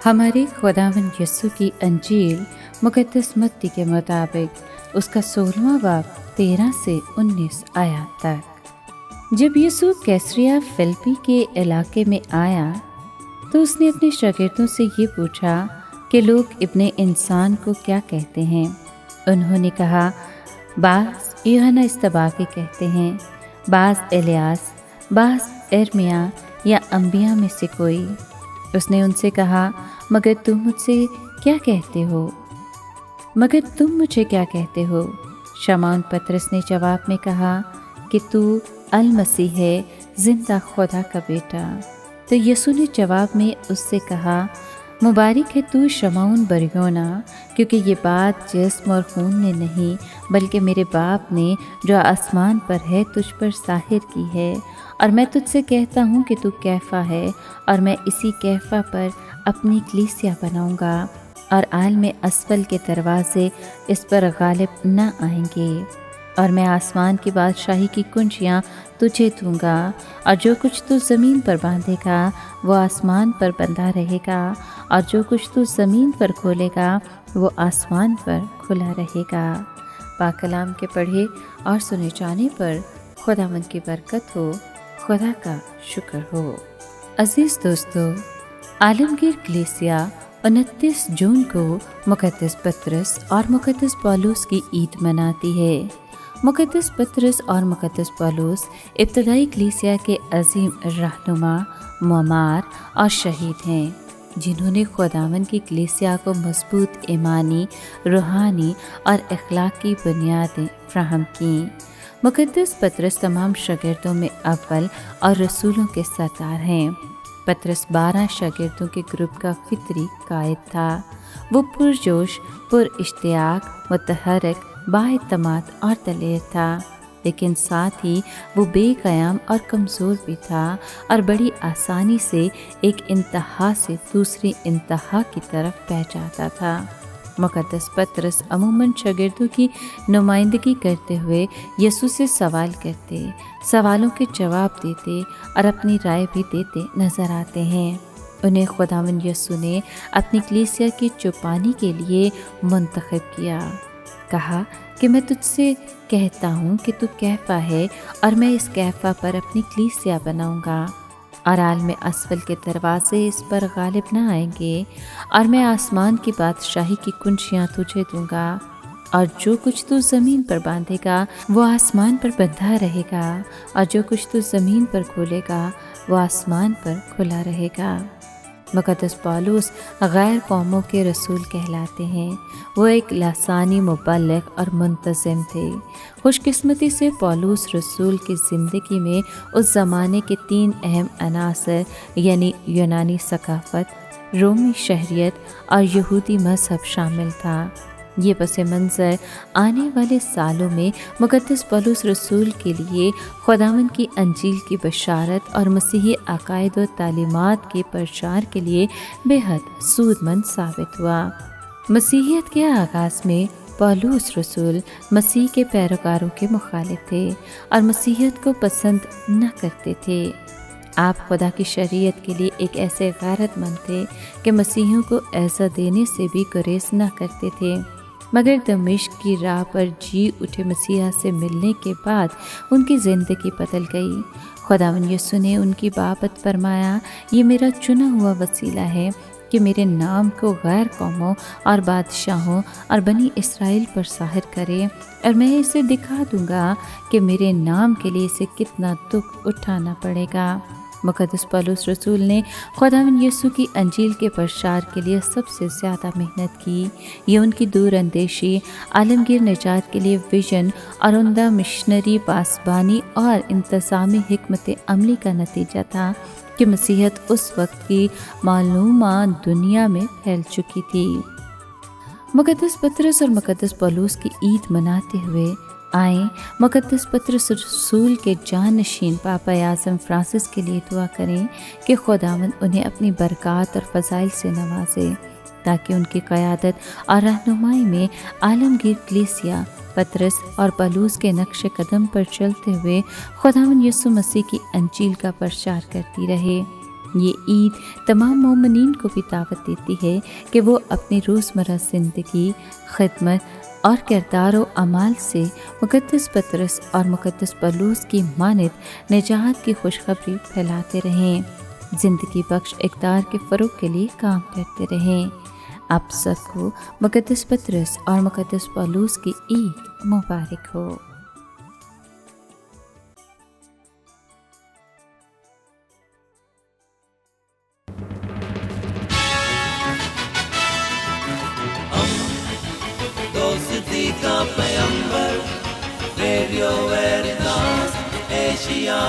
हमारे खुदावंद यीशु की अंजील मुक़द्दस मत्ती के मुताबिक उसका 16वां बाब 13 से 19 आयत तक। जब यीशु कैसरिया फिलिप्पी के इलाके में आया तो उसने अपने शागिर्दों से ये पूछा कि लोग इब्ने इंसान को क्या कहते हैं। उन्होंने कहा, बाज़ यूहन्ना इस्तबाकी कहते हैं, बाज़ एलियास, बाज़ यिर्मयाह या अंबिया में से कोई। उसने उनसे कहा, मगर तुम मुझे क्या कहते हो? शमौन पतरस ने जवाब में कहा कि तू अल मसीह है, जिंदा खुदा का बेटा। तो यीशु ने जवाब में उससे कहा, मुबारक है तू शमौन बरयोना, क्योंकि ये बात जिस्म और खून ने नहीं बल्कि मेरे बाप ने जो आसमान पर है तुझ पर ज़ाहिर की है। और मैं तुझसे कहता हूँ कि तू कैफा है, और मैं इसी कैफा पर अपनी कलीसिया बनाऊँगा, और आलम असफल के दरवाज़े इस पर गालिब न आएंगे। और मैं आसमान की बादशाही की कुंजियाँ तुझे दूँगा, और जो कुछ तू ज़मीन पर बांधेगा वो आसमान पर बंधा रहेगा, और जो कुछ तू ज़मीन पर खोलेगा वो आसमान पर खुला रहेगा। पाक कलाम के पढ़े और सुने जाने पर खुदावंद की बरकत हो, खुदा का शुक्र हो। अजीज़ दोस्तों, आलमगीर कलीसिया 29 जून को मुक़द्दस पतरस और मुक़द्दस पौलुस की ईद मनाती है। मुक़द्दस पतरस और मुक़द्दस पौलुस इब्तदाई कलीसिया के अजीम रहनुमा, मुअम्मार और शहीद हैं, जिन्होंने खुदावंद की कलीसिया को मजबूत ईमानी, रूहानी और अखलाकी बुनियादें फ्राहम की। मुक़द्दस पतरस तमाम शागिर्दों में अव्वल और रसूलों के सरदार हैं। पतरस 12 शागिर्दों के ग्रुप का फितरी कायद था। वो पुरजोश, पुरइश्तियाक, मुतहरक, बाएतमाद और दलेर था, लेकिन साथ ही वो बेक़याम और कमज़ोर भी था, और बड़ी आसानी से एक इंतहा से दूसरी इंतहा की तरफ बह जाता था। मुक़द्दस पतरस अमूमन शागिर्दों की नुमाइंदगी करते हुए यीशु से सवाल करते, सवालों के जवाब देते और अपनी राय भी देते नज़र आते हैं। उन्हें खुदावंद यीशु ने अपनी कलीसिया की चौपानी के लिए मुंतखब किया। कहा कि मैं तुझसे कहता हूँ कि तू कैफा है, और मैं इस कैफा पर अपनी कलीसिया बनाऊँगा, और आलम असफल के दरवाज़े इस पर गालिब न आएंगे, और मैं आसमान की बादशाही की कुंजियाँ तुझे दूँगा, और जो कुछ तू ज़मीन पर बांधेगा वो आसमान पर बंधा रहेगा, और जो कुछ तू ज़मीन पर खोलेगा वो आसमान पर खुला रहेगा। मुक़द्दस पौलुस गैर कौमों के रसूल कहलाते हैं। वो एक लासानी, मुबल्लिग और मुंतज़िम थे। खुशकिस्मती से पौलुस रसूल की ज़िंदगी में उस ज़माने के 3 अहम अनासर यानी यूनानी सकाफ़त, रोमी शहरियत और यहूदी मज़हब शामिल था। ये पस मंज़र आने वाले सालों में मुक़द्दस पौलुस रसूल के लिए खुदावंद की अंजील की बशारत और मसीही अकायद व तालीमात के प्रचार के लिए बेहद सूदमंद साबित हुआ। मसीहियत के आगाज़ में पौलुस रसूल मसीह के पैरोकारों के मुखालिफ थे और मसीहियत को पसंद न करते थे। आप खुदा की शरीयत के लिए एक ऐसे गैरतमंद थे कि मसीहियों को ऐसा देने से भी गुरेज न करते थे। मगर दमिश्क की राह पर जी उठे मसीहा से मिलने के बाद उनकी ज़िंदगी बदल गई। खुदावंद यीशु ने उनकी बाबत फरमाया, ये मेरा चुना हुआ वसीला है कि मेरे नाम को गैर कौमों और बादशाहों और बनी इसराइल पर ज़ाहिर करे, और मैं इसे दिखा दूंगा कि मेरे नाम के लिए इसे कितना दुख उठाना पड़ेगा। मुक़द्दस पौलुस रसूल ने खुदावंद यीशु की अंजील के प्रचार के लिए सबसे ज़्यादा मेहनत की। ये उनकी दूर अंदेशी, आलमगीर निजात के लिए विजन और उम्दा मिशनरी पासबानी और इंतज़ामी हिकमत अमली का नतीजा था कि मसीहत उस वक्त की मालूमात दुनिया में फैल चुकी थी। मुक़द्दस पतरस और मुक़द्दस पौलुस की ईद मनाते हुए आए मुक़द्दस पतरस रसूल के जानशीन पापा आज़म फ्रांसिस के लिए दुआ करें कि खुदावंद उन्हें अपनी बरक़ात और फ़ज़ाइल से नवाजे, ताकि उनकी क़यादत और रहनुमाई में आलमगीर कलीसिया पतरस और पौलुस के नक्श कदम पर चलते हुए खुदावंद यीशु मसीह की अंजील का प्रचार करती रहे। یہ عید تمام مومنین کو بھی دعوت دیتی ہے کہ وہ اپنی روزمرہ زندگی، خدمت اور کردار و اعمال سے مقدس پطرس اور مقدس پولس کی مانند نجات کی خوشخبری پھیلاتے رہیں، زندگی بخش اقدار کے فروغ کے لیے کام کرتے رہیں۔ آپ سب کو مقدس پطرس اور مقدس پولس کی عید مبارک ہو۔ دوستی کا پیمبر، ریڈیو ویریتاس ایشیا۔